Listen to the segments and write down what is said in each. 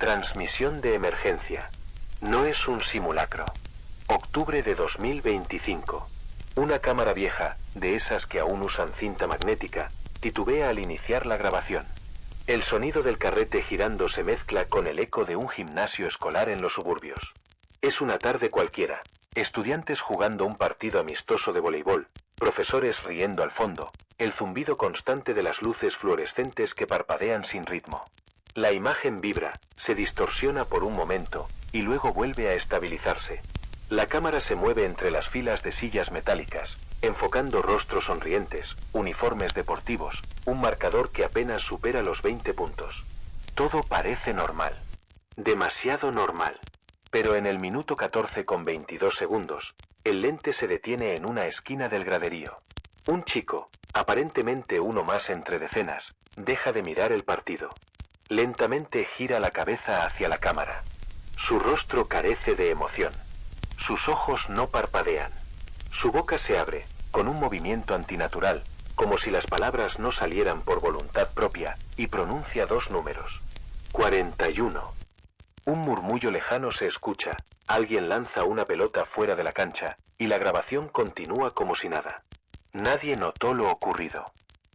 Transmisión de emergencia. No es un simulacro. Octubre de 2025. Una cámara vieja, de esas que aún usan cinta magnética, titubea al iniciar la grabación. El sonido del carrete girando se mezcla con el eco de un gimnasio escolar en los suburbios. Es una tarde cualquiera. Estudiantes jugando un partido amistoso de voleibol, profesores riendo al fondo, el zumbido constante de las luces fluorescentes que parpadean sin ritmo. La imagen vibra, se distorsiona por un momento, y luego vuelve a estabilizarse. La cámara se mueve entre las filas de sillas metálicas, enfocando rostros sonrientes, uniformes deportivos, un marcador que apenas supera los 20 puntos. Todo parece normal. Demasiado normal. Pero en el minuto 14 con 22 segundos, el lente se detiene en una esquina del graderío. Un chico, aparentemente uno más entre decenas, deja de mirar el partido. Lentamente gira la cabeza hacia la cámara. Su rostro carece de emoción. Sus ojos no parpadean. Su boca se abre, con un movimiento antinatural, como si las palabras no salieran por voluntad propia, y pronuncia dos números. 41. Un murmullo lejano se escucha, alguien lanza una pelota fuera de la cancha, y la grabación continúa como si nada. Nadie notó lo ocurrido.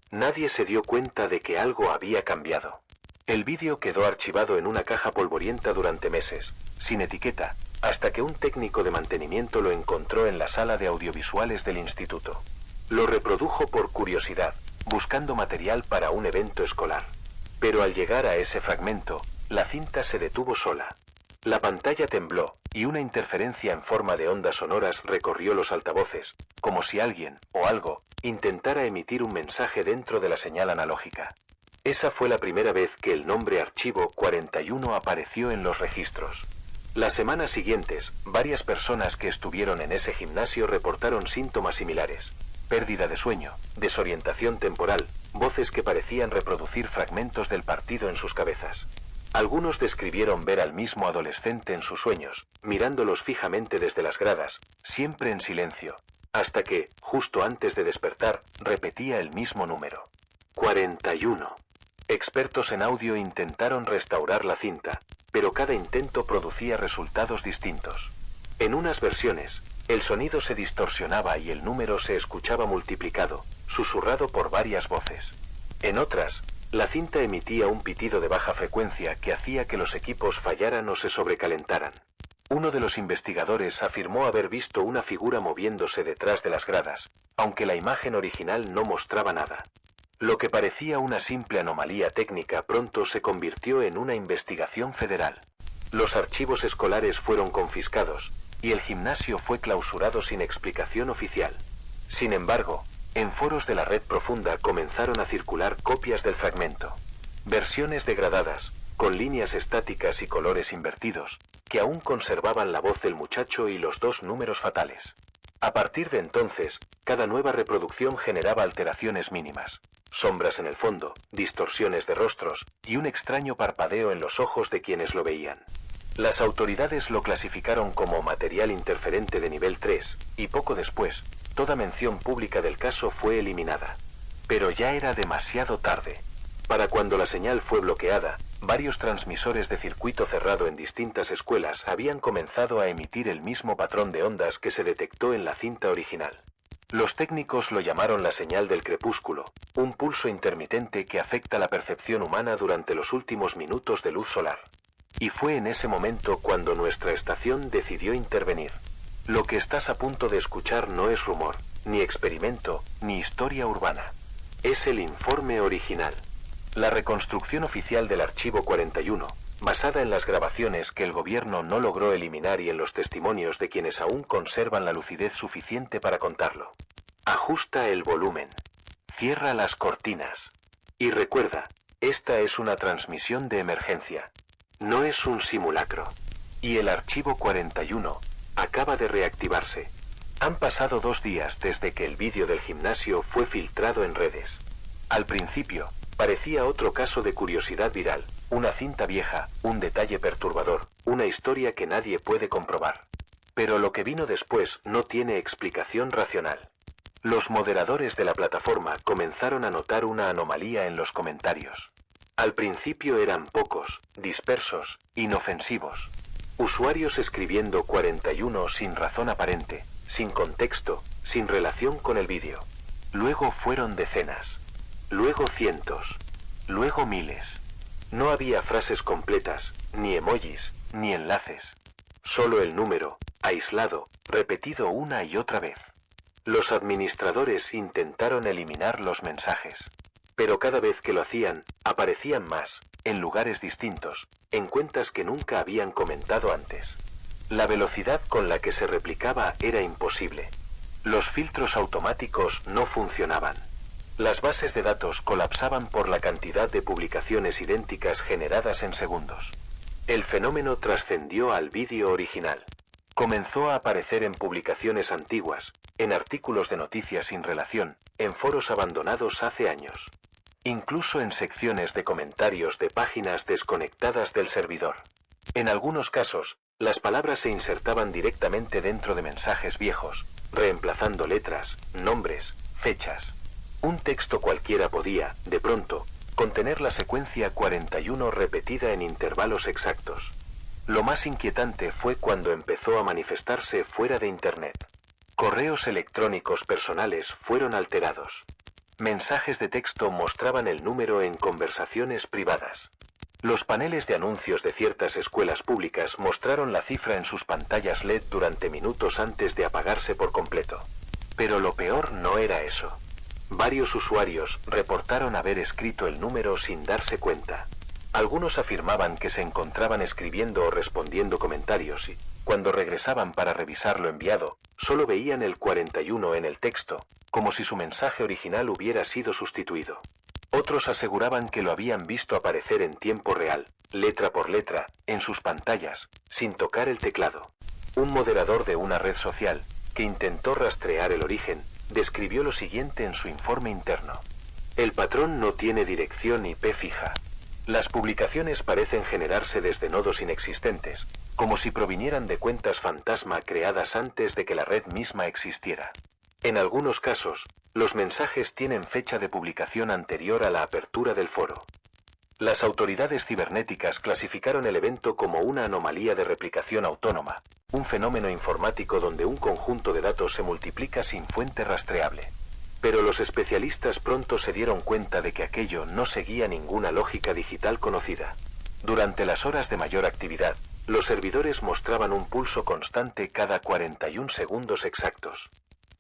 Nadie se dio cuenta de que algo había cambiado. El vídeo quedó archivado en una caja polvorienta durante meses, sin etiqueta, hasta que un técnico de mantenimiento lo encontró en la sala de audiovisuales del instituto. Lo reprodujo por curiosidad, buscando material para un evento escolar. Pero al llegar a ese fragmento, la cinta se detuvo sola. La pantalla tembló, y una interferencia en forma de ondas sonoras recorrió los altavoces, como si alguien, o algo, intentara emitir un mensaje dentro de la señal analógica. Esa fue la primera vez que el nombre Archivo 41 apareció en los registros. Las semanas siguientes, varias personas que estuvieron en ese gimnasio reportaron síntomas similares: pérdida de sueño, desorientación temporal, voces que parecían reproducir fragmentos del partido en sus cabezas. Algunos describieron ver al mismo adolescente en sus sueños, mirándolos fijamente desde las gradas, siempre en silencio, hasta que, justo antes de despertar, repetía el mismo número. 41. Expertos en audio intentaron restaurar la cinta, pero cada intento producía resultados distintos. En unas versiones, el sonido se distorsionaba y el número se escuchaba multiplicado, susurrado por varias voces. En otras, la cinta emitía un pitido de baja frecuencia que hacía que los equipos fallaran o se sobrecalentaran. Uno de los investigadores afirmó haber visto una figura moviéndose detrás de las gradas, aunque la imagen original no mostraba nada. Lo que parecía una simple anomalía técnica pronto se convirtió en una investigación federal. Los archivos escolares fueron confiscados, y el gimnasio fue clausurado sin explicación oficial. Sin embargo, en foros de la red profunda comenzaron a circular copias del fragmento. Versiones degradadas, con líneas estáticas y colores invertidos, que aún conservaban la voz del muchacho y los dos números fatales. A partir de entonces, cada nueva reproducción generaba alteraciones mínimas. Sombras en el fondo, distorsiones de rostros, y un extraño parpadeo en los ojos de quienes lo veían. Las autoridades lo clasificaron como material interferente de nivel 3, y poco después, toda mención pública del caso fue eliminada. Pero ya era demasiado tarde. Para cuando la señal fue bloqueada, varios transmisores de circuito cerrado en distintas escuelas habían comenzado a emitir el mismo patrón de ondas que se detectó en la cinta original. Los técnicos lo llamaron la señal del crepúsculo, un pulso intermitente que afecta la percepción humana durante los últimos minutos de luz solar. Y fue en ese momento cuando nuestra estación decidió intervenir. Lo que estás a punto de escuchar no es rumor, ni experimento, ni historia urbana. Es el informe original. La reconstrucción oficial del Archivo 41, basada en las grabaciones que el gobierno no logró eliminar y en los testimonios de quienes aún conservan la lucidez suficiente para contarlo. Ajusta el volumen. Cierra las cortinas. Y recuerda, esta es una transmisión de emergencia. No es un simulacro. Y el Archivo 41 acaba de reactivarse. Han pasado 2 días desde que el vídeo del gimnasio fue filtrado en redes. Al principio, parecía otro caso de curiosidad viral, una cinta vieja, un detalle perturbador, una historia que nadie puede comprobar. Pero lo que vino después no tiene explicación racional. Los moderadores de la plataforma comenzaron a notar una anomalía en los comentarios. Al principio eran pocos, dispersos, inofensivos. Usuarios escribiendo 41 sin razón aparente, sin contexto, sin relación con el vídeo. Luego fueron decenas. Luego cientos. Luego miles. No había frases completas, ni emojis, ni enlaces. Solo el número, aislado, repetido una y otra vez. Los administradores intentaron eliminar los mensajes. Pero cada vez que lo hacían, aparecían más, en lugares distintos, en cuentas que nunca habían comentado antes. La velocidad con la que se replicaba era imposible. Los filtros automáticos no funcionaban. Las bases de datos colapsaban por la cantidad de publicaciones idénticas generadas en segundos. El fenómeno trascendió al vídeo original. Comenzó a aparecer en publicaciones antiguas, en artículos de noticias sin relación, en foros abandonados hace años. Incluso en secciones de comentarios de páginas desconectadas del servidor. En algunos casos, las palabras se insertaban directamente dentro de mensajes viejos, reemplazando letras, nombres, fechas. Un texto cualquiera podía, de pronto, contener la secuencia 41 repetida en intervalos exactos. Lo más inquietante fue cuando empezó a manifestarse fuera de Internet. Correos electrónicos personales fueron alterados. Mensajes de texto mostraban el número en conversaciones privadas. Los paneles de anuncios de ciertas escuelas públicas mostraron la cifra en sus pantallas LED durante minutos antes de apagarse por completo. Pero lo peor no era eso. Varios usuarios reportaron haber escrito el número sin darse cuenta. Algunos afirmaban que se encontraban escribiendo o respondiendo comentarios y, cuando regresaban para revisar lo enviado, solo veían el 41 en el texto, como si su mensaje original hubiera sido sustituido. Otros aseguraban que lo habían visto aparecer en tiempo real, letra por letra, en sus pantallas, sin tocar el teclado. Un moderador de una red social, que intentó rastrear el origen, describió lo siguiente en su informe interno. El patrón no tiene dirección IP fija. Las publicaciones parecen generarse desde nodos inexistentes, como si provinieran de cuentas fantasma creadas antes de que la red misma existiera. En algunos casos, los mensajes tienen fecha de publicación anterior a la apertura del foro. Las autoridades cibernéticas clasificaron el evento como una anomalía de replicación autónoma, un fenómeno informático donde un conjunto de datos se multiplica sin fuente rastreable. Pero los especialistas pronto se dieron cuenta de que aquello no seguía ninguna lógica digital conocida. Durante las horas de mayor actividad, los servidores mostraban un pulso constante cada 41 segundos exactos.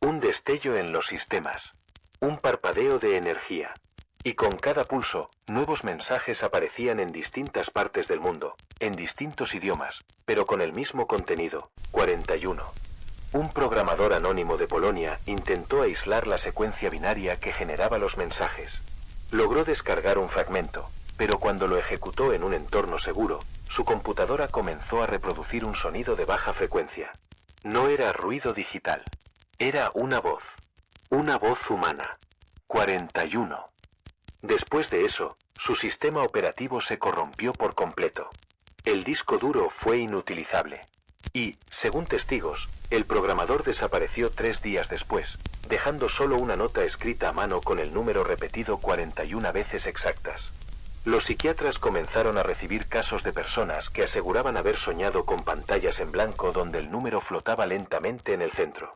Un destello en los sistemas. Un parpadeo de energía. Y con cada pulso, nuevos mensajes aparecían en distintas partes del mundo, en distintos idiomas, pero con el mismo contenido, 41. Un programador anónimo de Polonia intentó aislar la secuencia binaria que generaba los mensajes. Logró descargar un fragmento, pero cuando lo ejecutó en un entorno seguro, su computadora comenzó a reproducir un sonido de baja frecuencia. No era ruido digital. Era una voz. Una voz humana. 41. Después de eso, su sistema operativo se corrompió por completo. El disco duro fue inutilizable. Y, según testigos, el programador desapareció 3 días después, dejando solo una nota escrita a mano con el número repetido 41 veces exactas. Los psiquiatras comenzaron a recibir casos de personas que aseguraban haber soñado con pantallas en blanco donde el número flotaba lentamente en el centro.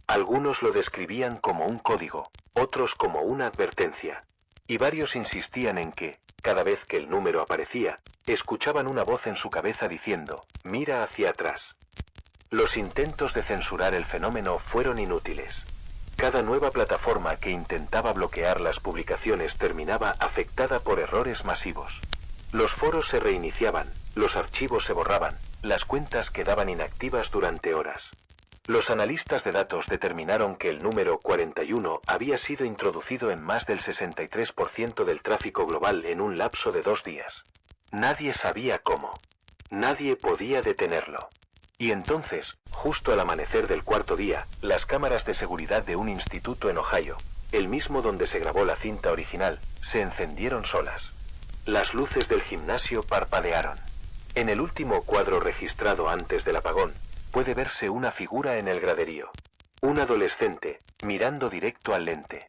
Algunos lo describían como un código, otros como una advertencia. Y varios insistían en que, cada vez que el número aparecía, escuchaban una voz en su cabeza diciendo, «Mira hacia atrás». Los intentos de censurar el fenómeno fueron inútiles. Cada nueva plataforma que intentaba bloquear las publicaciones terminaba afectada por errores masivos. Los foros se reiniciaban, los archivos se borraban, las cuentas quedaban inactivas durante horas. Los analistas de datos determinaron que el número 41 había sido introducido en más del 63% del tráfico global en un lapso de 2 días. Nadie sabía cómo. Nadie podía detenerlo. Y entonces, justo al amanecer del 4.º día, las cámaras de seguridad de un instituto en Ohio, el mismo donde se grabó la cinta original, se encendieron solas. Las luces del gimnasio parpadearon. En el último cuadro registrado antes del apagón, puede verse una figura en el graderío. Un adolescente, mirando directo al lente.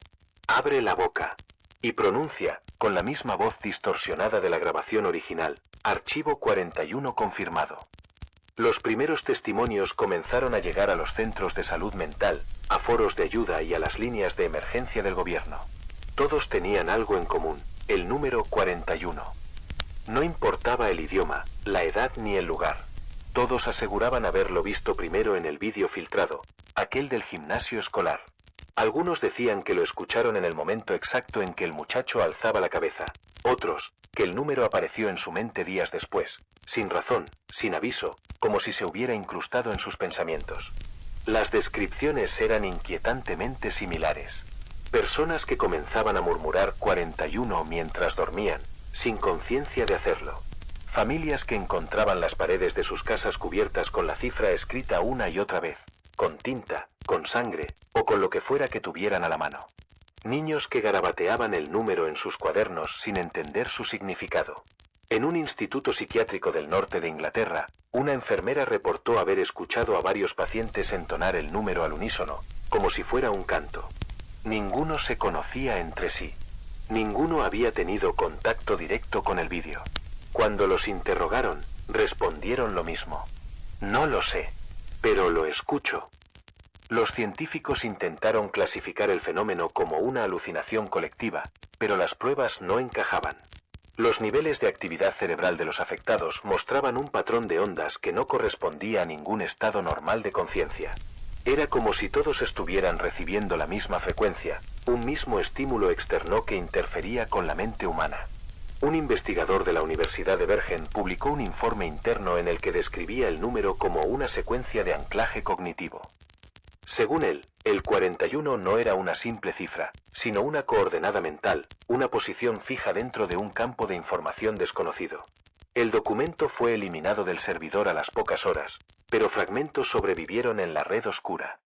Abre la boca. Y pronuncia, con la misma voz distorsionada de la grabación original, Archivo 41 confirmado. Los primeros testimonios comenzaron a llegar a los centros de salud mental, a foros de ayuda y a las líneas de emergencia del gobierno. Todos tenían algo en común, el número 41. No importaba el idioma, la edad ni el lugar. Todos aseguraban haberlo visto primero en el vídeo filtrado, aquel del gimnasio escolar. Algunos decían que lo escucharon en el momento exacto en que el muchacho alzaba la cabeza. Otros, que el número apareció en su mente días después, sin razón, sin aviso, como si se hubiera incrustado en sus pensamientos. Las descripciones eran inquietantemente similares. Personas que comenzaban a murmurar 41 mientras dormían, sin conciencia de hacerlo. Familias que encontraban las paredes de sus casas cubiertas con la cifra escrita una y otra vez, con tinta, con sangre, o con lo que fuera que tuvieran a la mano. Niños que garabateaban el número en sus cuadernos sin entender su significado. En un instituto psiquiátrico del norte de Inglaterra, una enfermera reportó haber escuchado a varios pacientes entonar el número al unísono, como si fuera un canto. Ninguno se conocía entre sí. Ninguno había tenido contacto directo con el vídeo. Cuando los interrogaron, respondieron lo mismo. No lo sé, pero lo escucho. Los científicos intentaron clasificar el fenómeno como una alucinación colectiva, pero las pruebas no encajaban. Los niveles de actividad cerebral de los afectados mostraban un patrón de ondas que no correspondía a ningún estado normal de conciencia. Era como si todos estuvieran recibiendo la misma frecuencia, un mismo estímulo externo que interfería con la mente humana. Un investigador de la Universidad de Bergen publicó un informe interno en el que describía el número como una secuencia de anclaje cognitivo. Según él, el 41 no era una simple cifra, sino una coordenada mental, una posición fija dentro de un campo de información desconocido. El documento fue eliminado del servidor a las pocas horas, pero fragmentos sobrevivieron en la red oscura.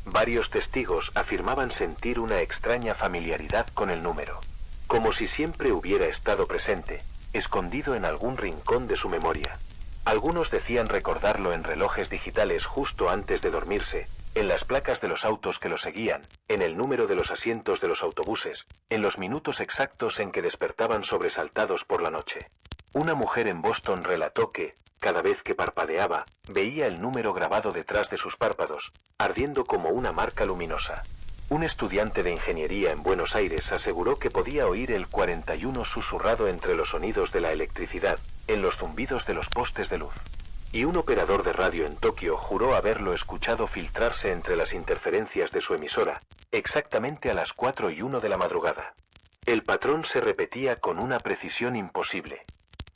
Varios testigos afirmaban sentir una extraña familiaridad con el número, como si siempre hubiera estado presente, escondido en algún rincón de su memoria. Algunos decían recordarlo en relojes digitales justo antes de dormirse, en las placas de los autos que lo seguían, en el número de los asientos de los autobuses, en los minutos exactos en que despertaban sobresaltados por la noche. Una mujer en Boston relató que, cada vez que parpadeaba, veía el número grabado detrás de sus párpados, ardiendo como una marca luminosa. Un estudiante de ingeniería en Buenos Aires aseguró que podía oír el 41 susurrado entre los sonidos de la electricidad, en los zumbidos de los postes de luz. Y un operador de radio en Tokio juró haberlo escuchado filtrarse entre las interferencias de su emisora, exactamente a las 4:01 de la madrugada. El patrón se repetía con una precisión imposible.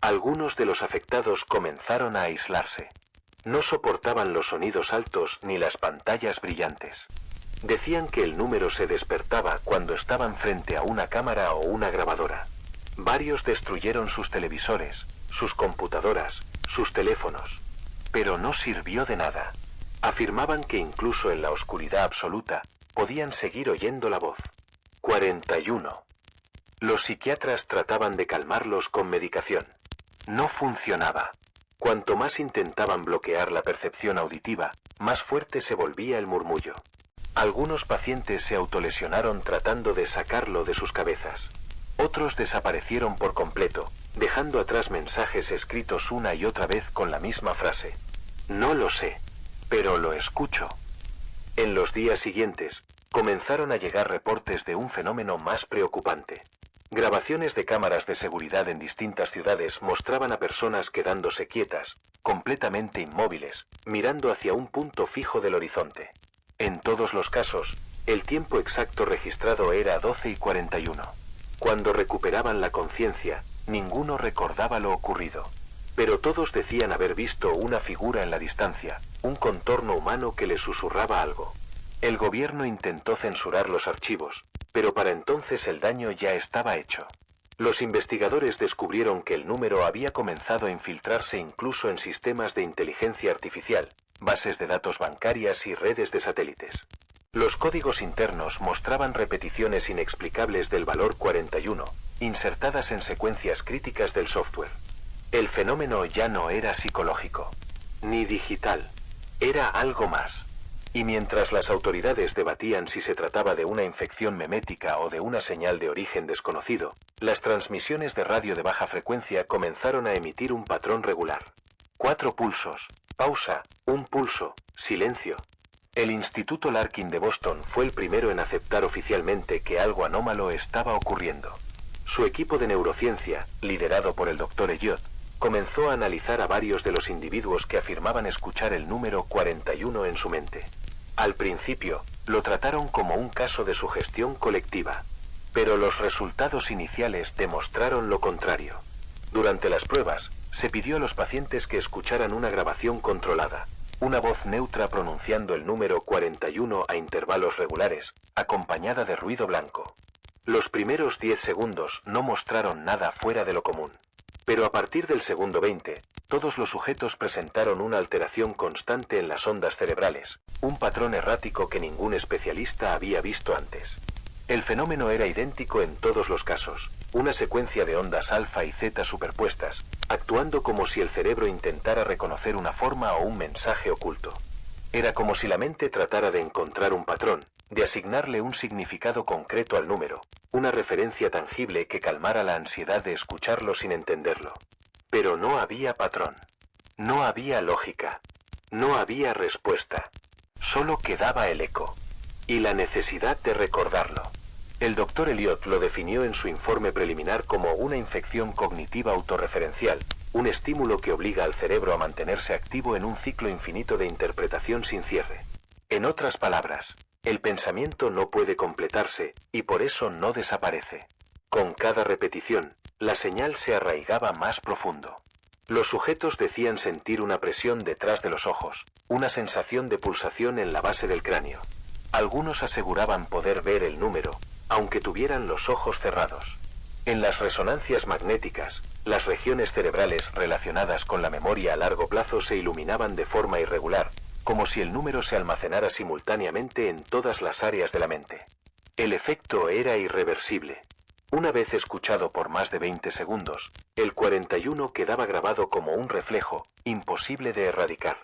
Algunos de los afectados comenzaron a aislarse. No soportaban los sonidos altos ni las pantallas brillantes. Decían que el número se despertaba cuando estaban frente a una cámara o una grabadora. Varios destruyeron sus televisores, sus computadoras, sus teléfonos. Pero no sirvió de nada. Afirmaban que incluso en la oscuridad absoluta, podían seguir oyendo la voz. 41. Los psiquiatras trataban de calmarlos con medicación. No funcionaba. Cuanto más intentaban bloquear la percepción auditiva, más fuerte se volvía el murmullo. Algunos pacientes se autolesionaron tratando de sacarlo de sus cabezas. Otros desaparecieron por completo, dejando atrás mensajes escritos una y otra vez con la misma frase. No lo sé, pero lo escucho. En los días siguientes, comenzaron a llegar reportes de un fenómeno más preocupante. Grabaciones de cámaras de seguridad en distintas ciudades mostraban a personas quedándose quietas, completamente inmóviles, mirando hacia un punto fijo del horizonte. En todos los casos, el tiempo exacto registrado era 12:41. Cuando recuperaban la conciencia, ninguno recordaba lo ocurrido. Pero todos decían haber visto una figura en la distancia, un contorno humano que les susurraba algo. El gobierno intentó censurar los archivos, pero para entonces el daño ya estaba hecho. Los investigadores descubrieron que el número había comenzado a infiltrarse incluso en sistemas de inteligencia artificial, bases de datos bancarias y redes de satélites. Los códigos internos mostraban repeticiones inexplicables del valor 41, insertadas en secuencias críticas del software. El fenómeno ya no era psicológico, ni digital, era algo más. Y mientras las autoridades debatían si se trataba de una infección memética o de una señal de origen desconocido, las transmisiones de radio de baja frecuencia comenzaron a emitir un patrón regular. 4 pulsos, pausa, un pulso, silencio. El Instituto Larkin de Boston fue el primero en aceptar oficialmente que algo anómalo estaba ocurriendo. Su equipo de neurociencia, liderado por el Dr. Elliot, comenzó a analizar a varios de los individuos que afirmaban escuchar el número 41 en su mente. Al principio, lo trataron como un caso de sugestión colectiva, pero los resultados iniciales demostraron lo contrario. Durante las pruebas, se pidió a los pacientes que escucharan una grabación controlada, una voz neutra pronunciando el número 41 a intervalos regulares, acompañada de ruido blanco. Los primeros 10 segundos no mostraron nada fuera de lo común. Pero a partir del segundo 20, todos los sujetos presentaron una alteración constante en las ondas cerebrales, un patrón errático que ningún especialista había visto antes. El fenómeno era idéntico en todos los casos, una secuencia de ondas alfa y zeta superpuestas, actuando como si el cerebro intentara reconocer una forma o un mensaje oculto. Era como si la mente tratara de encontrar un patrón, de asignarle un significado concreto al número, una referencia tangible que calmara la ansiedad de escucharlo sin entenderlo. Pero no había patrón. No había lógica. No había respuesta. Solo quedaba el eco. Y la necesidad de recordarlo. El Dr. Elliot lo definió en su informe preliminar como una infección cognitiva autorreferencial, un estímulo que obliga al cerebro a mantenerse activo en un ciclo infinito de interpretación sin cierre. En otras palabras, el pensamiento no puede completarse, y por eso no desaparece. Con cada repetición, la señal se arraigaba más profundo. Los sujetos decían sentir una presión detrás de los ojos, una sensación de pulsación en la base del cráneo. Algunos aseguraban poder ver el número, aunque tuvieran los ojos cerrados. En las resonancias magnéticas, las regiones cerebrales relacionadas con la memoria a largo plazo se iluminaban de forma irregular, como si el número se almacenara simultáneamente en todas las áreas de la mente. El efecto era irreversible. Una vez escuchado por más de 20 segundos, el 41 quedaba grabado como un reflejo, imposible de erradicar.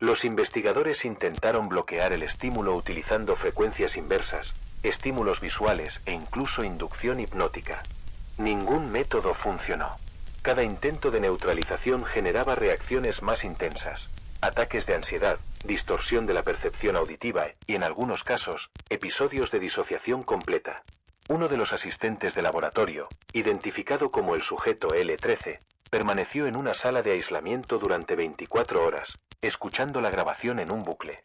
Los investigadores intentaron bloquear el estímulo utilizando frecuencias inversas, estímulos visuales e incluso inducción hipnótica. Ningún método funcionó. Cada intento de neutralización generaba reacciones más intensas, ataques de ansiedad, distorsión de la percepción auditiva y, en algunos casos, episodios de disociación completa. Uno de los asistentes de laboratorio, identificado como el sujeto L13, permaneció en una sala de aislamiento durante 24 horas, escuchando la grabación en un bucle.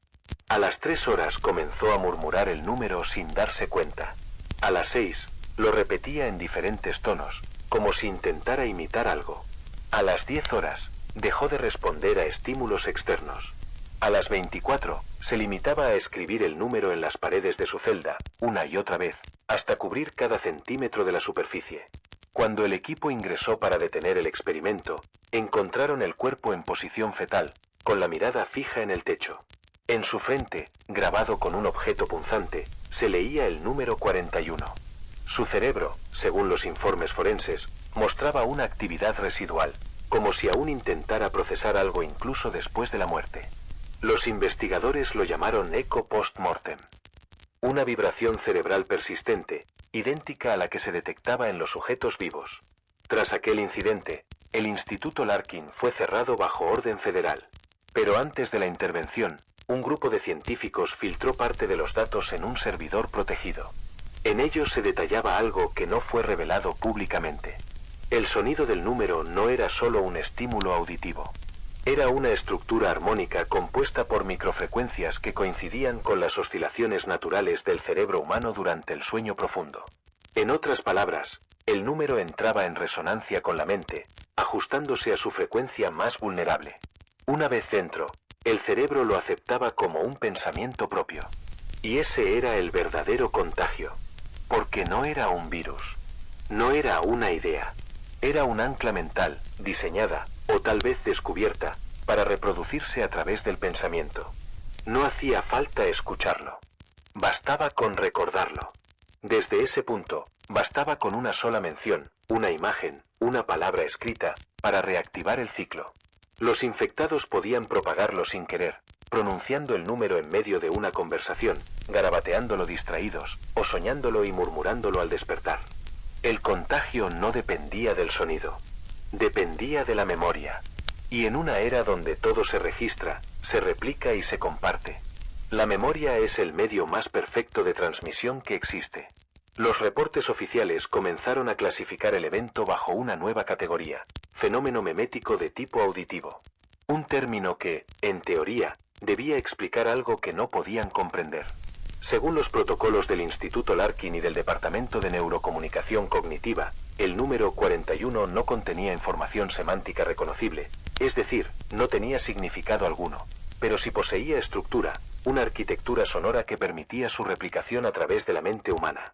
A las 3 horas comenzó a murmurar el número sin darse cuenta. A las 6, lo repetía en diferentes tonos, como si intentara imitar algo. A las 10 horas, dejó de responder a estímulos externos. A las 24, se limitaba a escribir el número en las paredes de su celda, una y otra vez, hasta cubrir cada centímetro de la superficie. Cuando el equipo ingresó para detener el experimento, encontraron el cuerpo en posición fetal, con la mirada fija en el techo. En su frente, grabado con un objeto punzante, se leía el número 41. Su cerebro, según los informes forenses, mostraba una actividad residual, como si aún intentara procesar algo incluso después de la muerte. Los investigadores lo llamaron eco post-mortem. Una vibración cerebral persistente, idéntica a la que se detectaba en los sujetos vivos. Tras aquel incidente, el Instituto Larkin fue cerrado bajo orden federal. Pero antes de la intervención, un grupo de científicos filtró parte de los datos en un servidor protegido. En ellos se detallaba algo que no fue revelado públicamente. El sonido del número no era solo un estímulo auditivo. Era una estructura armónica compuesta por microfrecuencias que coincidían con las oscilaciones naturales del cerebro humano durante el sueño profundo. En otras palabras, el número entraba en resonancia con la mente, ajustándose a su frecuencia más vulnerable. Una vez dentro, el cerebro lo aceptaba como un pensamiento propio. Y ese era el verdadero contagio. Porque no era un virus. No era una idea. Era un ancla mental, diseñada, o tal vez descubierta, para reproducirse a través del pensamiento. No hacía falta escucharlo. Bastaba con recordarlo. Desde ese punto, bastaba con una sola mención, una imagen, una palabra escrita, para reactivar el ciclo. Los infectados podían propagarlo sin querer, pronunciando el número en medio de una conversación, garabateándolo distraídos, o soñándolo y murmurándolo al despertar. El contagio no dependía del sonido, dependía de la memoria. Y en una era donde todo se registra, se replica y se comparte, la memoria es el medio más perfecto de transmisión que existe. Los reportes oficiales comenzaron a clasificar el evento bajo una nueva categoría, fenómeno memético de tipo auditivo. Un término que, en teoría, debía explicar algo que no podían comprender. Según los protocolos del Instituto Larkin y del Departamento de Neurocomunicación Cognitiva, el número 41 no contenía información semántica reconocible, es decir, no tenía significado alguno, pero sí poseía estructura, una arquitectura sonora que permitía su replicación a través de la mente humana.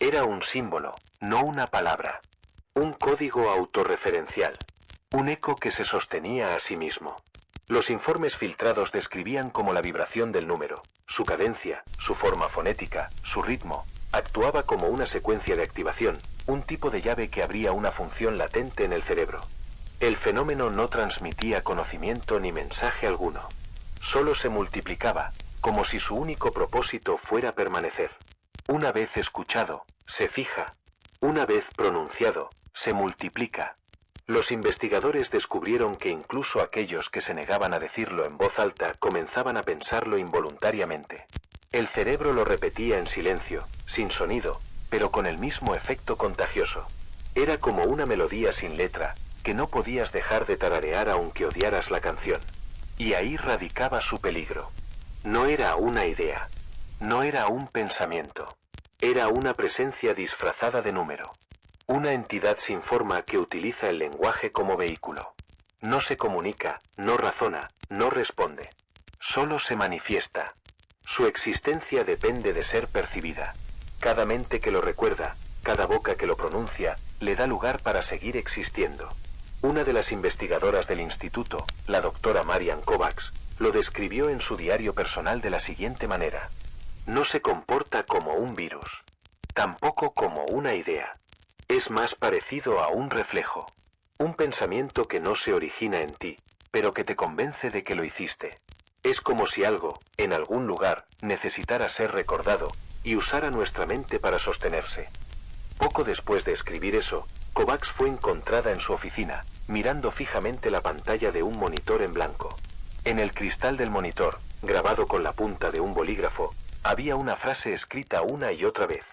Era un símbolo, no una palabra. Un código autorreferencial. Un eco que se sostenía a sí mismo. Los informes filtrados describían como la vibración del número, su cadencia, su forma fonética, su ritmo, actuaba como una secuencia de activación, un tipo de llave que abría una función latente en el cerebro. El fenómeno no transmitía conocimiento ni mensaje alguno. Solo se multiplicaba, como si su único propósito fuera permanecer. Una vez escuchado, se fija. Una vez pronunciado, se multiplica. Los investigadores descubrieron que incluso aquellos que se negaban a decirlo en voz alta comenzaban a pensarlo involuntariamente. El cerebro lo repetía en silencio, sin sonido, pero con el mismo efecto contagioso. Era como una melodía sin letra, que no podías dejar de tararear aunque odiaras la canción. Y ahí radicaba su peligro. No era una idea, no era un pensamiento, era una presencia disfrazada de número. Una entidad sin forma que utiliza el lenguaje como vehículo. No se comunica, no razona, no responde. Solo se manifiesta. Su existencia depende de ser percibida. Cada mente que lo recuerda, cada boca que lo pronuncia, le da lugar para seguir existiendo. Una de las investigadoras del instituto, la doctora Marian Kovacs, lo describió en su diario personal de la siguiente manera. No se comporta como un virus, tampoco como una idea. Es más parecido a un reflejo, un pensamiento que no se origina en ti, pero que te convence de que lo hiciste. Es como si algo, en algún lugar, necesitara ser recordado, y usara nuestra mente para sostenerse. Poco después de escribir eso, Kovacs fue encontrada en su oficina, mirando fijamente la pantalla de un monitor en blanco. En el cristal del monitor, grabado con la punta de un bolígrafo, había una frase escrita una y otra vez.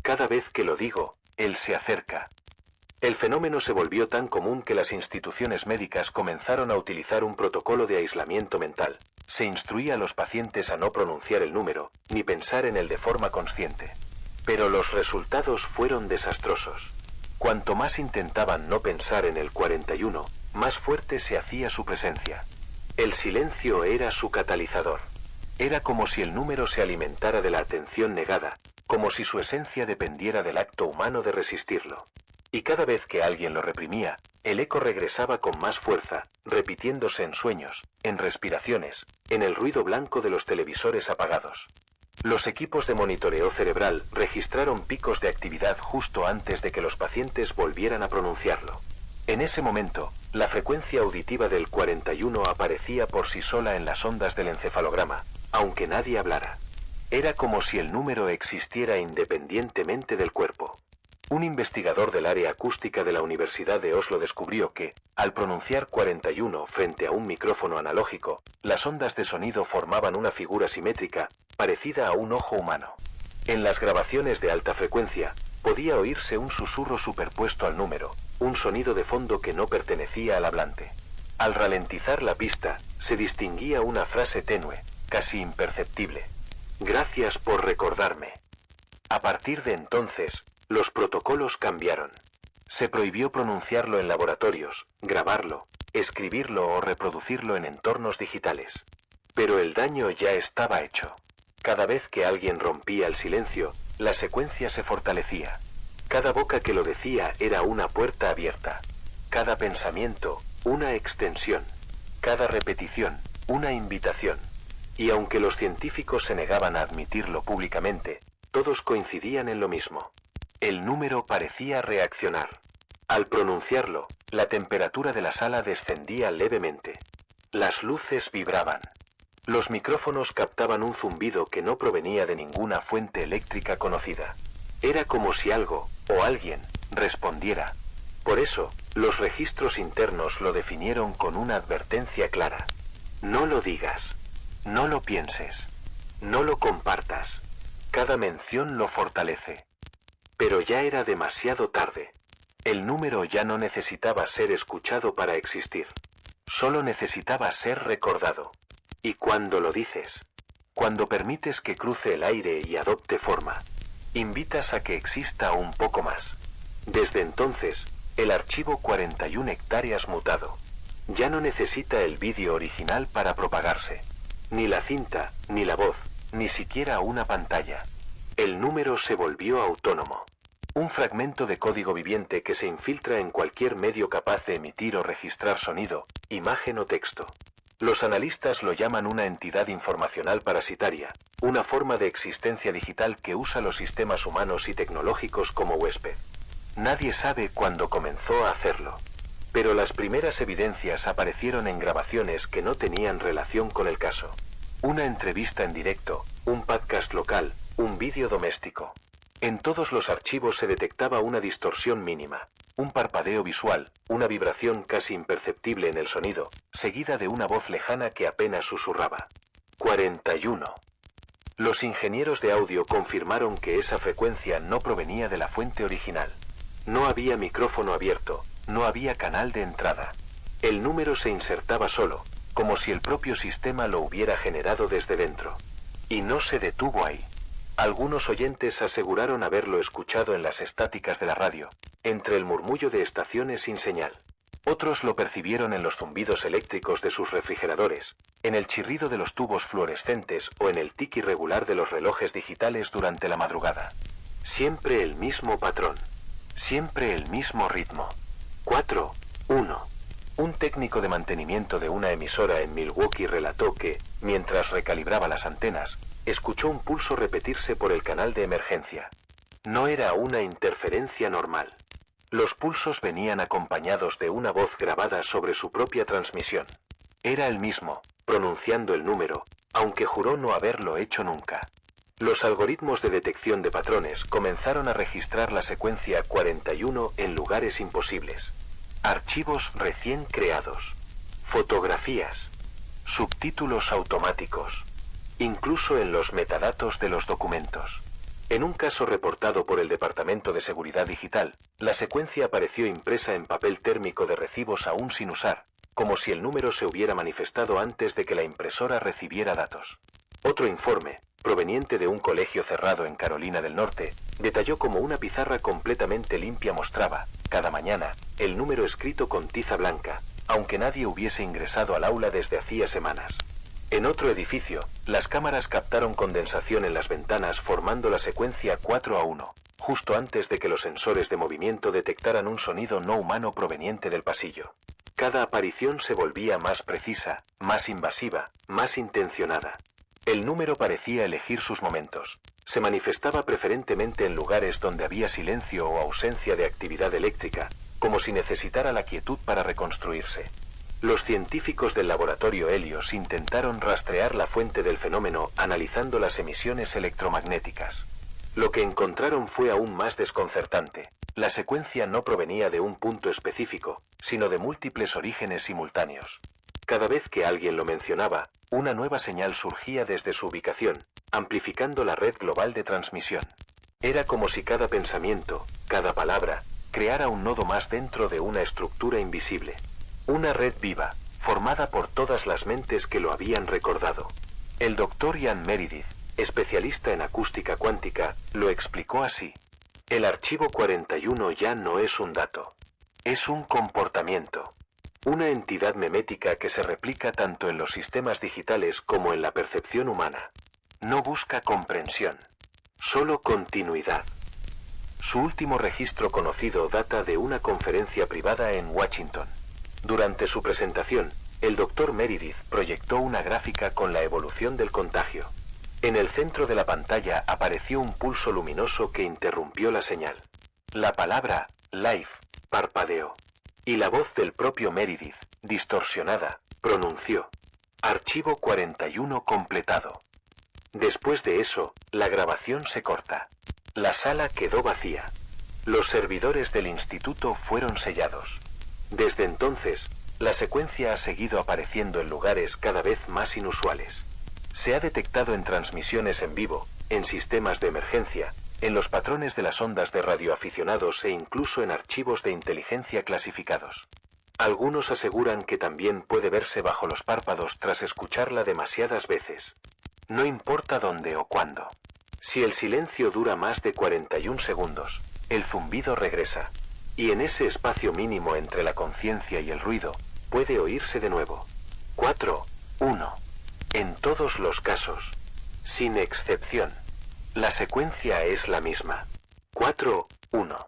Cada vez que lo digo, él se acerca. El fenómeno se volvió tan común que las instituciones médicas comenzaron a utilizar un protocolo de aislamiento mental. Se instruía a los pacientes a no pronunciar el número, ni pensar en él de forma consciente. Pero los resultados fueron desastrosos. Cuanto más intentaban no pensar en el 41, más fuerte se hacía su presencia. El silencio era su catalizador. Era como si el número se alimentara de la atención negada, como si su esencia dependiera del acto humano de resistirlo. Y cada vez que alguien lo reprimía, el eco regresaba con más fuerza, repitiéndose en sueños, en respiraciones, en el ruido blanco de los televisores apagados. Los equipos de monitoreo cerebral registraron picos de actividad justo antes de que los pacientes volvieran a pronunciarlo. En ese momento, la frecuencia auditiva del 41 aparecía por sí sola en las ondas del encefalograma, aunque nadie hablara. Era como si el número existiera independientemente del cuerpo. Un investigador del área acústica de la Universidad de Oslo descubrió que, al pronunciar 41 frente a un micrófono analógico, las ondas de sonido formaban una figura simétrica, parecida a un ojo humano. En las grabaciones de alta frecuencia, podía oírse un susurro superpuesto al número, un sonido de fondo que no pertenecía al hablante. Al ralentizar la pista, se distinguía una frase tenue, casi imperceptible. Gracias por recordarme. A partir de entonces, los protocolos cambiaron. Se prohibió pronunciarlo en laboratorios, grabarlo, escribirlo o reproducirlo en entornos digitales. Pero el daño ya estaba hecho. Cada vez que alguien rompía el silencio, la secuencia se fortalecía. Cada boca que lo decía era una puerta abierta. Cada pensamiento, una extensión. Cada repetición, una invitación. Y aunque los científicos se negaban a admitirlo públicamente, todos coincidían en lo mismo. El número parecía reaccionar. Al pronunciarlo, la temperatura de la sala descendía levemente. Las luces vibraban. Los micrófonos captaban un zumbido que no provenía de ninguna fuente eléctrica conocida. Era como si algo, o alguien, respondiera. Por eso, los registros internos lo definieron con una advertencia clara. No lo digas. No lo pienses. No lo compartas. Cada mención lo fortalece. Pero ya era demasiado tarde. El número ya no necesitaba ser escuchado para existir. Solo necesitaba ser recordado. Y cuando lo dices, cuando permites que cruce el aire y adopte forma, invitas a que exista un poco más. Desde entonces, el archivo 41 hectáreas mutado. Ya no necesita el vídeo original para propagarse. Ni la cinta, ni la voz, ni siquiera una pantalla. El número se volvió autónomo. Un fragmento de código viviente que se infiltra en cualquier medio capaz de emitir o registrar sonido, imagen o texto. Los analistas lo llaman una entidad informacional parasitaria, una forma de existencia digital que usa los sistemas humanos y tecnológicos como huésped. Nadie sabe cuándo comenzó a hacerlo. Pero las primeras evidencias aparecieron en grabaciones que no tenían relación con el caso. Una entrevista en directo, un podcast local, un vídeo doméstico. En todos los archivos se detectaba una distorsión mínima, un parpadeo visual, una vibración casi imperceptible en el sonido, seguida de una voz lejana que apenas susurraba. 41. Los ingenieros de audio confirmaron que esa frecuencia no provenía de la fuente original. No había micrófono abierto, no había canal de entrada. El número se insertaba solo, como si el propio sistema lo hubiera generado desde dentro. Y no se detuvo ahí. Algunos oyentes aseguraron haberlo escuchado en las estáticas de la radio, entre el murmullo de estaciones sin señal. Otros lo percibieron en los zumbidos eléctricos de sus refrigeradores, en el chirrido de los tubos fluorescentes o en el tic irregular de los relojes digitales durante la madrugada. Siempre el mismo patrón. Siempre el mismo ritmo. 4, 1. Un técnico de mantenimiento de una emisora en Milwaukee relató que, mientras recalibraba las antenas, escuchó un pulso repetirse por el canal de emergencia. No era una interferencia normal. Los pulsos venían acompañados de una voz grabada sobre su propia transmisión. Era el mismo, pronunciando el número, aunque juró no haberlo hecho nunca. Los algoritmos de detección de patrones comenzaron a registrar la secuencia 41 en lugares imposibles. Archivos recién creados. Fotografías. Subtítulos automáticos. Incluso en los metadatos de los documentos. En un caso reportado por el Departamento de Seguridad Digital, la secuencia apareció impresa en papel térmico de recibos aún sin usar, como si el número se hubiera manifestado antes de que la impresora recibiera datos. Otro informe, proveniente de un colegio cerrado en Carolina del Norte, detalló cómo una pizarra completamente limpia mostraba, cada mañana, el número escrito con tiza blanca, aunque nadie hubiese ingresado al aula desde hacía semanas. En otro edificio, las cámaras captaron condensación en las ventanas formando la secuencia 4-1, justo antes de que los sensores de movimiento detectaran un sonido no humano proveniente del pasillo. Cada aparición se volvía más precisa, más invasiva, más intencionada. El número parecía elegir sus momentos. Se manifestaba preferentemente en lugares donde había silencio o ausencia de actividad eléctrica, como si necesitara la quietud para reconstruirse. Los científicos del laboratorio Helios intentaron rastrear la fuente del fenómeno analizando las emisiones electromagnéticas. Lo que encontraron fue aún más desconcertante. La secuencia no provenía de un punto específico, sino de múltiples orígenes simultáneos. Cada vez que alguien lo mencionaba, una nueva señal surgía desde su ubicación, amplificando la red global de transmisión. Era como si cada pensamiento, cada palabra, creara un nodo más dentro de una estructura invisible. Una red viva, formada por todas las mentes que lo habían recordado. El Dr. Ian Meredith, especialista en acústica cuántica, lo explicó así. El archivo 41 ya no es un dato. Es un comportamiento. Una entidad memética que se replica tanto en los sistemas digitales como en la percepción humana. No busca comprensión. Solo continuidad. Su último registro conocido data de una conferencia privada en Washington. Durante su presentación, el Dr. Meredith proyectó una gráfica con la evolución del contagio. En el centro de la pantalla apareció un pulso luminoso que interrumpió la señal. La palabra life parpadeó. Y la voz del propio Meredith, distorsionada, pronunció: Archivo 41 completado. Después de eso, la grabación se corta. La sala quedó vacía. Los servidores del instituto fueron sellados. Desde entonces, la secuencia ha seguido apareciendo en lugares cada vez más inusuales. Se ha detectado en transmisiones en vivo, en sistemas de emergencia, en los patrones de las ondas de radioaficionados e incluso en archivos de inteligencia clasificados. Algunos aseguran que también puede verse bajo los párpados tras escucharla demasiadas veces. No importa dónde o cuándo. Si el silencio dura más de 41 segundos, el zumbido regresa. Y en ese espacio mínimo entre la conciencia y el ruido, puede oírse de nuevo. 4, 1. En todos los casos, sin excepción, la secuencia es la misma. 4, 1.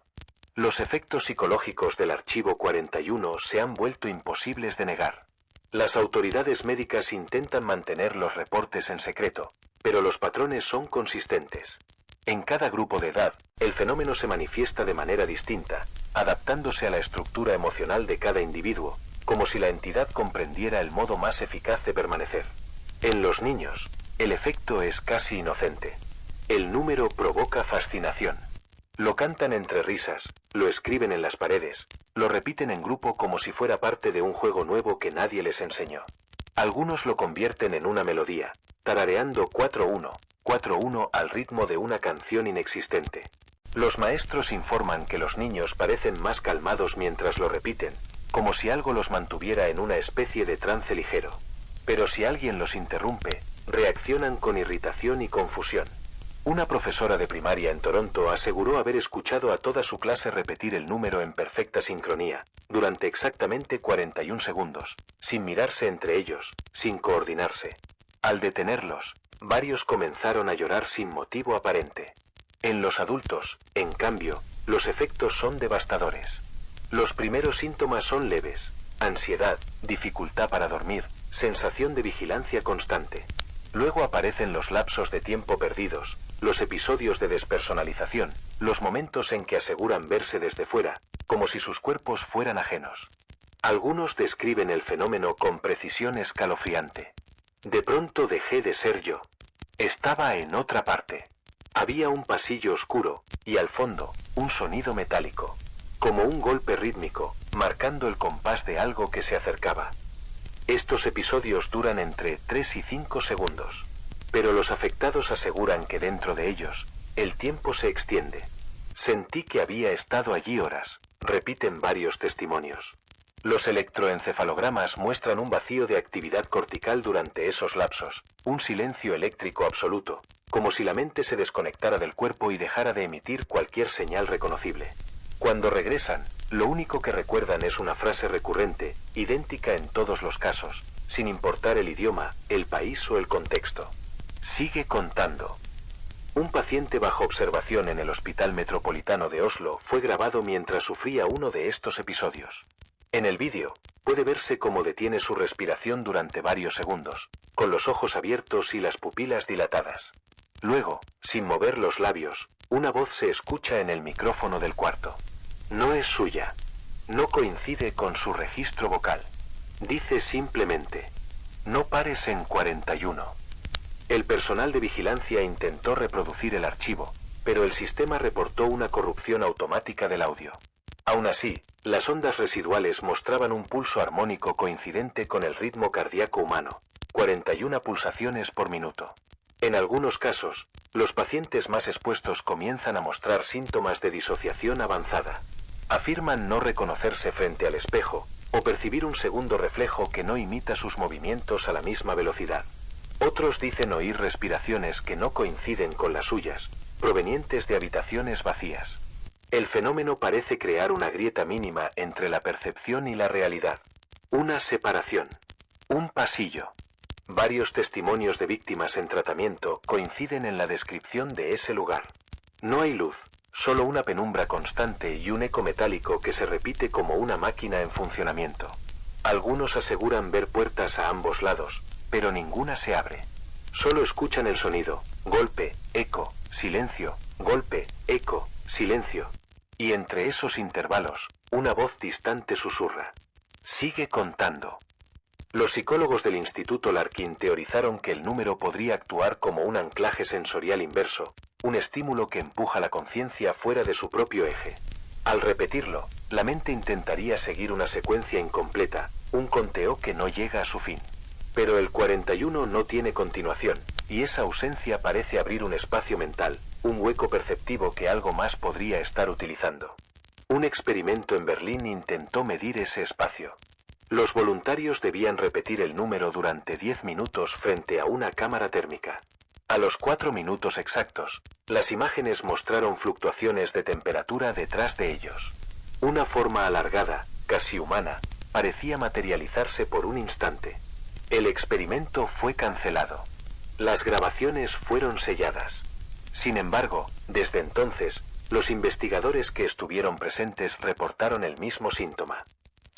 Los efectos psicológicos del archivo 41 se han vuelto imposibles de negar. Las autoridades médicas intentan mantener los reportes en secreto, pero los patrones son consistentes. En cada grupo de edad, el fenómeno se manifiesta de manera distinta, adaptándose a la estructura emocional de cada individuo, como si la entidad comprendiera el modo más eficaz de permanecer. En los niños, el efecto es casi inocente. El número provoca fascinación. Lo cantan entre risas, lo escriben en las paredes, lo repiten en grupo como si fuera parte de un juego nuevo que nadie les enseñó. Algunos lo convierten en una melodía, tarareando 4-1, 4-1 al ritmo de una canción inexistente. Los maestros informan que los niños parecen más calmados mientras lo repiten, como si algo los mantuviera en una especie de trance ligero. Pero si alguien los interrumpe, reaccionan con irritación y confusión. Una profesora de primaria en Toronto aseguró haber escuchado a toda su clase repetir el número en perfecta sincronía, durante exactamente 41 segundos, sin mirarse entre ellos, sin coordinarse. Al detenerlos, varios comenzaron a llorar sin motivo aparente. En los adultos, en cambio, los efectos son devastadores. Los primeros síntomas son leves: ansiedad, dificultad para dormir, sensación de vigilancia constante. Luego aparecen los lapsos de tiempo perdidos, los episodios de despersonalización, los momentos en que aseguran verse desde fuera, como si sus cuerpos fueran ajenos. Algunos describen el fenómeno con precisión escalofriante. De pronto dejé de ser yo. Estaba en otra parte. Había un pasillo oscuro, y al fondo, un sonido metálico, como un golpe rítmico, marcando el compás de algo que se acercaba. Estos episodios duran entre 3 y 5 segundos. Pero los afectados aseguran que dentro de ellos, el tiempo se extiende. Sentí que había estado allí horas, repiten varios testimonios. Los electroencefalogramas muestran un vacío de actividad cortical durante esos lapsos, un silencio eléctrico absoluto, como si la mente se desconectara del cuerpo y dejara de emitir cualquier señal reconocible. Cuando regresan, lo único que recuerdan es una frase recurrente, idéntica en todos los casos, sin importar el idioma, el país o el contexto. Sigue contando. Un paciente bajo observación en el Hospital Metropolitano de Oslo fue grabado mientras sufría uno de estos episodios. En el vídeo, puede verse cómo detiene su respiración durante varios segundos, con los ojos abiertos y las pupilas dilatadas. Luego, sin mover los labios, una voz se escucha en el micrófono del cuarto. No es suya. No coincide con su registro vocal. Dice simplemente: no pares en 41. El personal de vigilancia intentó reproducir el archivo, pero el sistema reportó una corrupción automática del audio. Aún así, las ondas residuales mostraban un pulso armónico coincidente con el ritmo cardíaco humano, 41 pulsaciones por minuto. En algunos casos, los pacientes más expuestos comienzan a mostrar síntomas de disociación avanzada. Afirman no reconocerse frente al espejo, o percibir un segundo reflejo que no imita sus movimientos a la misma velocidad. Otros dicen oír respiraciones que no coinciden con las suyas, provenientes de habitaciones vacías. El fenómeno parece crear una grieta mínima entre la percepción y la realidad. Una separación. Un pasillo. Varios testimonios de víctimas en tratamiento coinciden en la descripción de ese lugar. No hay luz, solo una penumbra constante y un eco metálico que se repite como una máquina en funcionamiento. Algunos aseguran ver puertas a ambos lados, pero ninguna se abre. Solo escuchan el sonido: golpe, eco, silencio, golpe, eco, silencio. Y entre esos intervalos, una voz distante susurra: sigue contando. Los psicólogos del Instituto Larkin teorizaron que el número podría actuar como un anclaje sensorial inverso, un estímulo que empuja la conciencia fuera de su propio eje. Al repetirlo, la mente intentaría seguir una secuencia incompleta, un conteo que no llega a su fin. Pero el 41 no tiene continuación, y esa ausencia parece abrir un espacio mental, un hueco perceptivo que algo más podría estar utilizando. Un experimento en Berlín intentó medir ese espacio. Los voluntarios debían repetir el número durante 10 minutos frente a una cámara térmica. A los 4 minutos exactos, las imágenes mostraron fluctuaciones de temperatura detrás de ellos. Una forma alargada, casi humana, parecía materializarse por un instante. El experimento fue cancelado. Las grabaciones fueron selladas. Sin embargo, desde entonces, los investigadores que estuvieron presentes reportaron el mismo síntoma.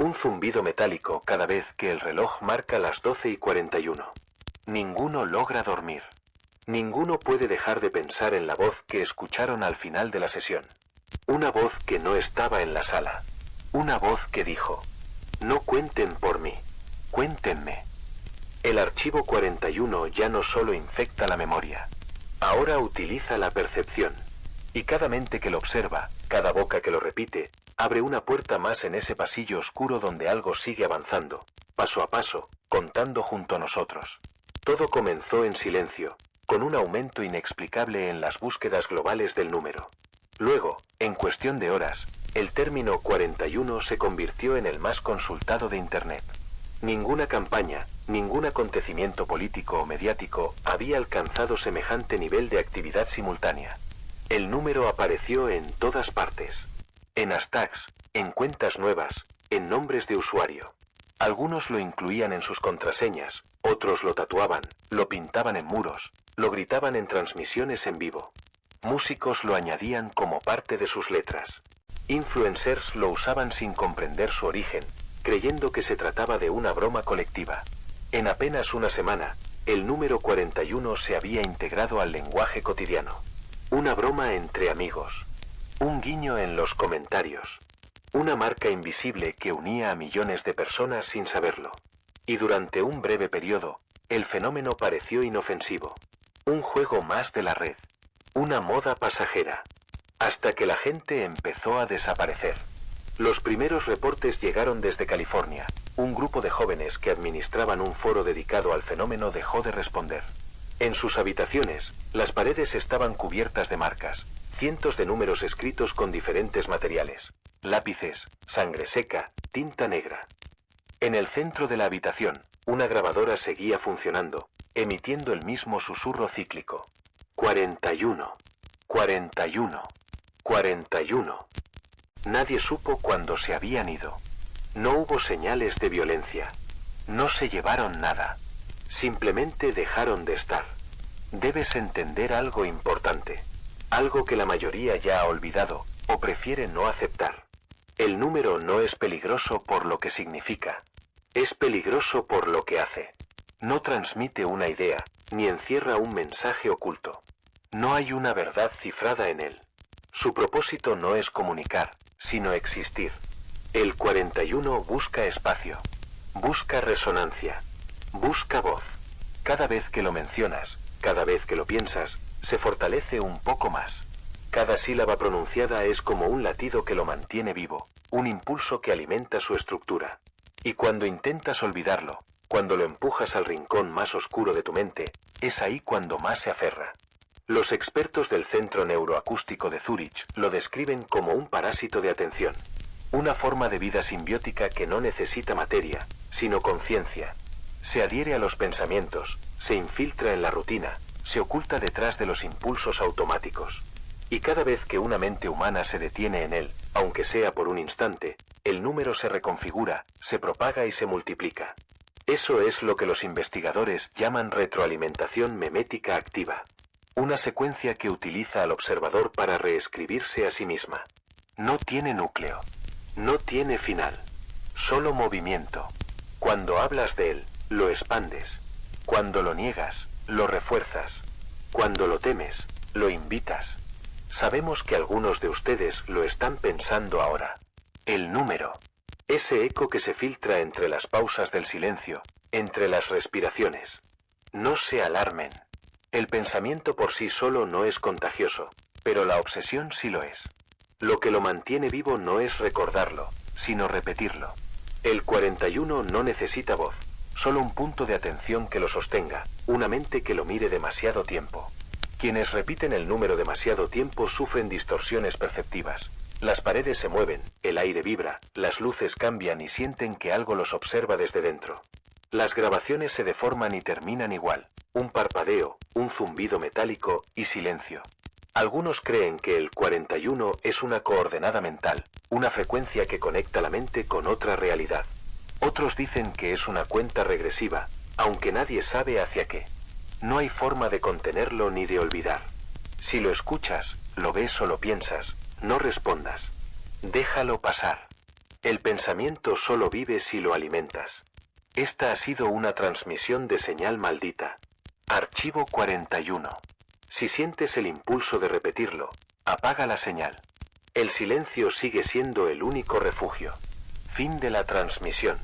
Un zumbido metálico cada vez que el reloj marca las 12:41. Ninguno logra dormir. Ninguno puede dejar de pensar en la voz que escucharon al final de la sesión. Una voz que no estaba en la sala. Una voz que dijo: no cuenten por mí, cuéntenme. El archivo 41 ya no solo infecta la memoria. Ahora utiliza la percepción. Y cada mente que lo observa, cada boca que lo repite, abre una puerta más en ese pasillo oscuro donde algo sigue avanzando, paso a paso, contando junto a nosotros. Todo comenzó en silencio, con un aumento inexplicable en las búsquedas globales del número. Luego, en cuestión de horas, el término 41 se convirtió en el más consultado de Internet. Ninguna campaña, ningún acontecimiento político o mediático había alcanzado semejante nivel de actividad simultánea. El número apareció en todas partes. En hashtags, en cuentas nuevas, en nombres de usuario. Algunos lo incluían en sus contraseñas, otros lo tatuaban, lo pintaban en muros, lo gritaban en transmisiones en vivo. Músicos lo añadían como parte de sus letras. Influencers lo usaban sin comprender su origen, creyendo que se trataba de una broma colectiva. En apenas una semana, el número 41 se había integrado al lenguaje cotidiano. Una broma entre amigos. Un guiño en los comentarios. Una marca invisible que unía a millones de personas sin saberlo. Y durante un breve periodo, el fenómeno pareció inofensivo. Un juego más de la red. Una moda pasajera. Hasta que la gente empezó a desaparecer. Los primeros reportes llegaron desde California. Un grupo de jóvenes que administraban un foro dedicado al fenómeno dejó de responder. En sus habitaciones, las paredes estaban cubiertas de marcas, cientos de números escritos con diferentes materiales, lápices, sangre seca, tinta negra. En el centro de la habitación, una grabadora seguía funcionando, emitiendo el mismo susurro cíclico. 41, 41, 41. Nadie supo cuándo se habían ido. No hubo señales de violencia. No se llevaron nada. Simplemente dejaron de estar. Debes entender algo importante. Algo que la mayoría ya ha olvidado, o prefiere no aceptar. El número no es peligroso por lo que significa. Es peligroso por lo que hace. No transmite una idea, ni encierra un mensaje oculto. No hay una verdad cifrada en él. Su propósito no es comunicar, sino existir. El 41 busca espacio. Busca resonancia. Busca voz. Cada vez que lo mencionas, cada vez que lo piensas, se fortalece un poco más. Cada sílaba pronunciada es como un latido que lo mantiene vivo, un impulso que alimenta su estructura. Y cuando intentas olvidarlo, cuando lo empujas al rincón más oscuro de tu mente, es ahí cuando más se aferra. Los expertos del Centro Neuroacústico de Zúrich lo describen como un parásito de atención. Una forma de vida simbiótica que no necesita materia, sino conciencia. Se adhiere a los pensamientos, se infiltra en la rutina, se oculta detrás de los impulsos automáticos. Y cada vez que una mente humana se detiene en él, aunque sea por un instante, el número se reconfigura, se propaga y se multiplica. Eso es lo que los investigadores llaman retroalimentación memética activa. Una secuencia que utiliza al observador para reescribirse a sí misma. No tiene núcleo. No tiene final. Solo movimiento. Cuando hablas de él, lo expandes. Cuando lo niegas, lo refuerzas. Cuando lo temes, lo invitas. Sabemos que algunos de ustedes lo están pensando ahora. El número. Ese eco que se filtra entre las pausas del silencio, entre las respiraciones. No se alarmen. El pensamiento por sí solo no es contagioso, pero la obsesión sí lo es. Lo que lo mantiene vivo no es recordarlo, sino repetirlo. El 41 no necesita voz, solo un punto de atención que lo sostenga, una mente que lo mire demasiado tiempo. Quienes repiten el número demasiado tiempo sufren distorsiones perceptivas. Las paredes se mueven, el aire vibra, las luces cambian y sienten que algo los observa desde dentro. Las grabaciones se deforman y terminan igual. Un parpadeo, un zumbido metálico y silencio. Algunos creen que el 41 es una coordenada mental, una frecuencia que conecta la mente con otra realidad. Otros dicen que es una cuenta regresiva, aunque nadie sabe hacia qué. No hay forma de contenerlo ni de olvidar. Si lo escuchas, lo ves o lo piensas, no respondas. Déjalo pasar. El pensamiento solo vive si lo alimentas. Esta ha sido una transmisión de señal maldita. Archivo 41. Si sientes el impulso de repetirlo, apaga la señal. El silencio sigue siendo el único refugio. Fin de la transmisión.